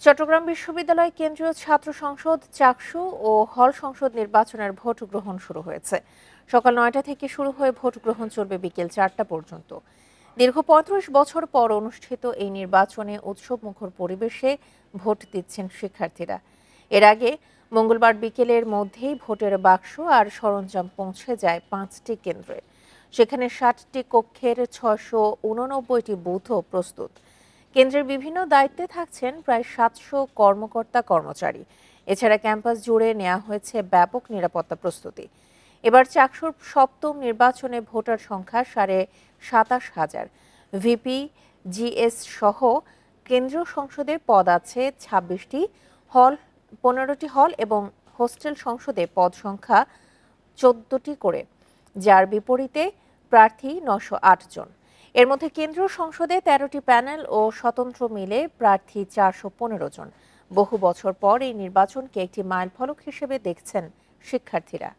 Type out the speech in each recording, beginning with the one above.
চট্টগ্রাম বিশ্ববিদ্যালয় কেন্দ্রীয় ছাত্র সংসদ চাকসু ও হল সংসদ নির্বাচনের ভোট গ্রহণ শুরু হয়েছে। সকাল ৯টা থেকে শুরু হয়ে ভোট গ্রহণ চলবে বিকেল ৪টা পর্যন্ত। দীর্ঘ ৩৫ বছর পর অনুষ্ঠিত এই নির্বাচনে উৎসবমুখর পরিবেশে ভোট দিচ্ছেন শিক্ষার্থীরা। এর আগে মঙ্গলবার বিকেলের মধ্যেই ভোটের বাক্স আর সরঞ্জাম পৌঁছে যায় ৫টি কেন্দ্রে। সেখানে ৬০টি কক্ষের ৬৮৯টি বুথও প্রস্তুত। কেন্দ্রের বিভিন্ন দায়িত্বে থাকছেন প্রায় ৭০০ কর্মকর্তা কর্মচারী। এছাড়া ক্যাম্পাস জুড়ে নেওয়া হয়েছে ব্যাপক নিরাপত্তা প্রস্তুতি। এবার চাকসুর সপ্তম নির্বাচনে ভোটার সংখ্যা ২৭,৫০০। ভিপি, জিএস সহ কেন্দ্রীয় সংসদে পদ আছে ২৬টি, ১৫টি হল এবং হোস্টেল সংসদে পদ সংখ্যা ১৪টি করে, যার বিপরীতে প্রার্থী ৯০৮ জন। এর মধ্যে কেন্দ্রীয় সংসদে ১৩টি প্যানেল ও স্বতন্ত্র মিলে প্রার্থী ৪১৫ জন। বহু বছর পর এই নির্বাচনকে একটি মাইলফলক হিসেবে দেখছেন শিক্ষার্থীরা।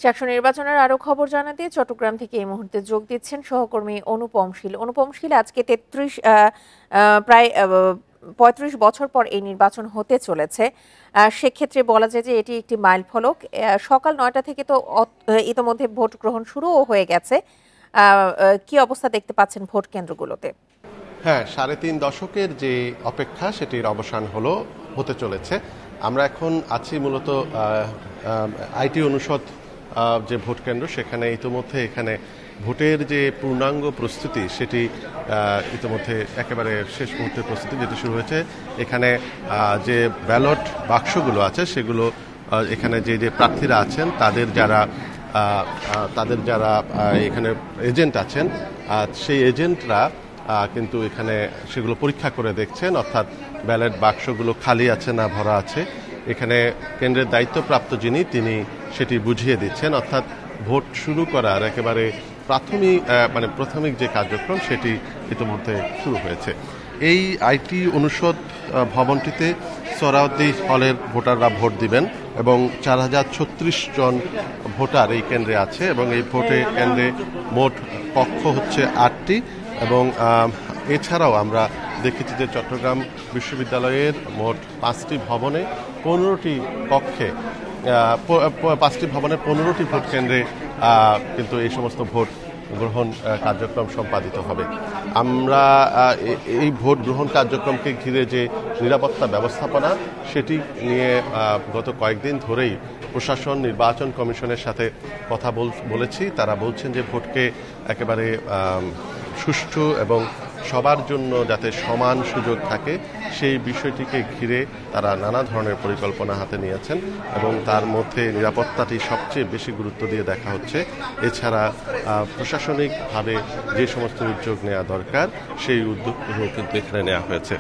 চাকসু নির্বাচনের আরো খবর জানাতে চট্টগ্রাম থেকে এই মুহূর্তে যোগ দিচ্ছেন সহকর্মী অনুপম শীল। আজকে প্রায় ৩৫ বছর পর এই নির্বাচন হতে চলেছে। সেক্ষেত্রে বলা যায় যে এটি একটি মাইলফলক। সকাল ৯টা থেকে তো ইতোমধ্যে ভোট গ্রহণ শুরুও হয়ে গেছে। কি অবস্থা দেখতে পাচ্ছেন ভোট কেন্দ্রগুলোতে? হ্যাঁ, ৩.৫ দশকের যে অপেক্ষা সেটির অবসান হতে চলেছে। আমরা এখন আছি মূলত আইটি অনুষদ যে ভোট কেন্দ্র, সেখানে ইতিমধ্যে এখানে ভোটের যে পূর্ণাঙ্গ প্রস্তুতি সেটি ইতিমধ্যে একেবারে শেষ মুহূর্তের প্রস্তুতি যেটি শুরু হয়েছে। এখানে যে ব্যালট বাক্সগুলো আছে সেগুলো এখানে যে প্রার্থীরা আছেন তাদের যারা এখানে এজেন্ট আছেন সেই এজেন্টরা কিন্তু এখানে সেগুলো পরীক্ষা করে দেখছেন, অর্থাৎ ব্যালট বাক্সগুলো খালি আছে না ভরা আছে। এখানে কেন্দ্রের দায়িত্বপ্রাপ্ত তিনি সেটি বুঝিয়ে দিচ্ছেন, অর্থাৎ ভোট শুরু করার একেবারে প্রাথমিক যে কার্যক্রম সেটি ইতিমধ্যে শুরু হয়েছে। এই আইটি অনুষদ ভবনটিতে সোহরাওয়ার্দী হলের ভোটাররা ভোট দিবেন এবং ৪,০৩৬ জন ভোটার এই কেন্দ্রে আছে এবং এই ভোটে কেন্দ্রে মোট কক্ষ হচ্ছে ৮টি এবং এছাড়াও আমরা দেখেছি যে চট্টগ্রাম বিশ্ববিদ্যালয়ের মোট ৫টি ভবনে ১৫টি কক্ষে ৫টি ভবনের ১৫টি ভোট কেন্দ্রে কিন্তু এই সমস্ত ভোট গ্রহণ কার্যক্রম সম্পাদিত হবে। আমরা এই ভোট গ্রহণ কার্যক্রমকে ঘিরে যে নিরাপত্তা ব্যবস্থাপনা সেটি নিয়ে গত কয়েকদিন ধরেই প্রশাসন নির্বাচন কমিশনের সাথে কথা বলেছি। তারা বলছেন যে ভোটকে একেবারে সুষ্ঠু এবং সবার জন্য যাতে সমান সুযোগ থাকে সেই বিষয়টিকে ঘিরে তারা নানা ধরনের পরিকল্পনা হাতে নিয়েছেন এবং তার মধ্যে নিরাপত্তাটি সবচেয়ে বেশি গুরুত্ব দিয়ে দেখা হচ্ছে। এছাড়া প্রশাসনিকভাবে যে সমস্ত উদ্যোগ নেওয়া দরকার সেই উদ্যোগগুলো কিন্তু এখানে নেওয়া হয়েছে।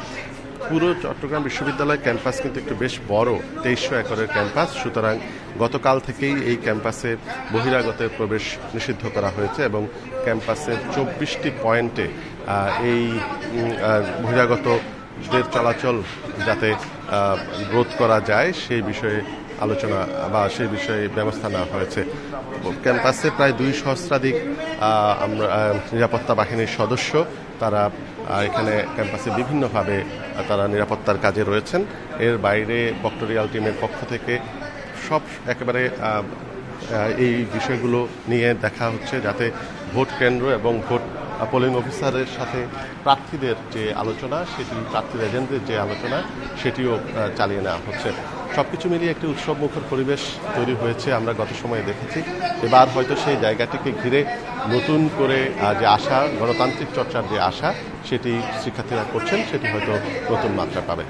পুরো চট্টগ্রাম বিশ্ববিদ্যালয় ক্যাম্পাস কিন্তু একটু বেশ বড়, ২৩০০ একরের ক্যাম্পাস। সুতরাং গতকাল থেকেই এই ক্যাম্পাসে বহিরাগতের প্রবেশ নিষিদ্ধ করা হয়েছে এবং ক্যাম্পাসের ২৪টি পয়েন্টে এই বহিরাগতদের চলাচল যাতে রোধ করা যায় সেই বিষয়ে আলোচনা বা সেই বিষয়ে ব্যবস্থা নেওয়া হয়েছে। ক্যাম্পাসে প্রায় ২ সহস্রাধিক নিরাপত্তা বাহিনীর সদস্য তারা এখানে ক্যাম্পাসে বিভিন্নভাবে তারা নিরাপত্তার কাজে রয়েছেন। এর বাইরে ভক্টোরিয়াল টিমের পক্ষ থেকে সব একেবারে এই বিষয়গুলো নিয়ে দেখা হচ্ছে যাতে ভোট কেন্দ্র এবং ভোট পোলিং অফিসারের সাথে প্রার্থীদের যে আলোচনা সেটি, প্রার্থীর এজেন্টদের যে আলোচনা সেটিও চালিয়ে নেওয়া হচ্ছে। সবকিছু মিলিয়ে একটি উৎসবমুখর পরিবেশ তৈরি হয়েছে আমরা গত সময়ে দেখেছি। এবার হয়তো সেই জায়গাটিকে ঘিরে নতুন করে যে আশা, গণতান্ত্রিক চর্চার যে আশা সেটি শিক্ষার্থীরা করছেন, সেটি হয়তো নতুন মাত্রা পাবে।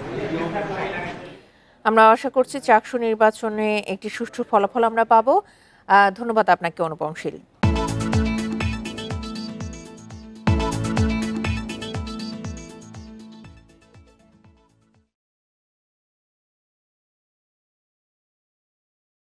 আমরা আশা করছি চাকসু নির্বাচনে একটি সুষ্ঠু ফলাফল আমরা পাবো। ধন্যবাদ আপনাকে অনুপম শীল।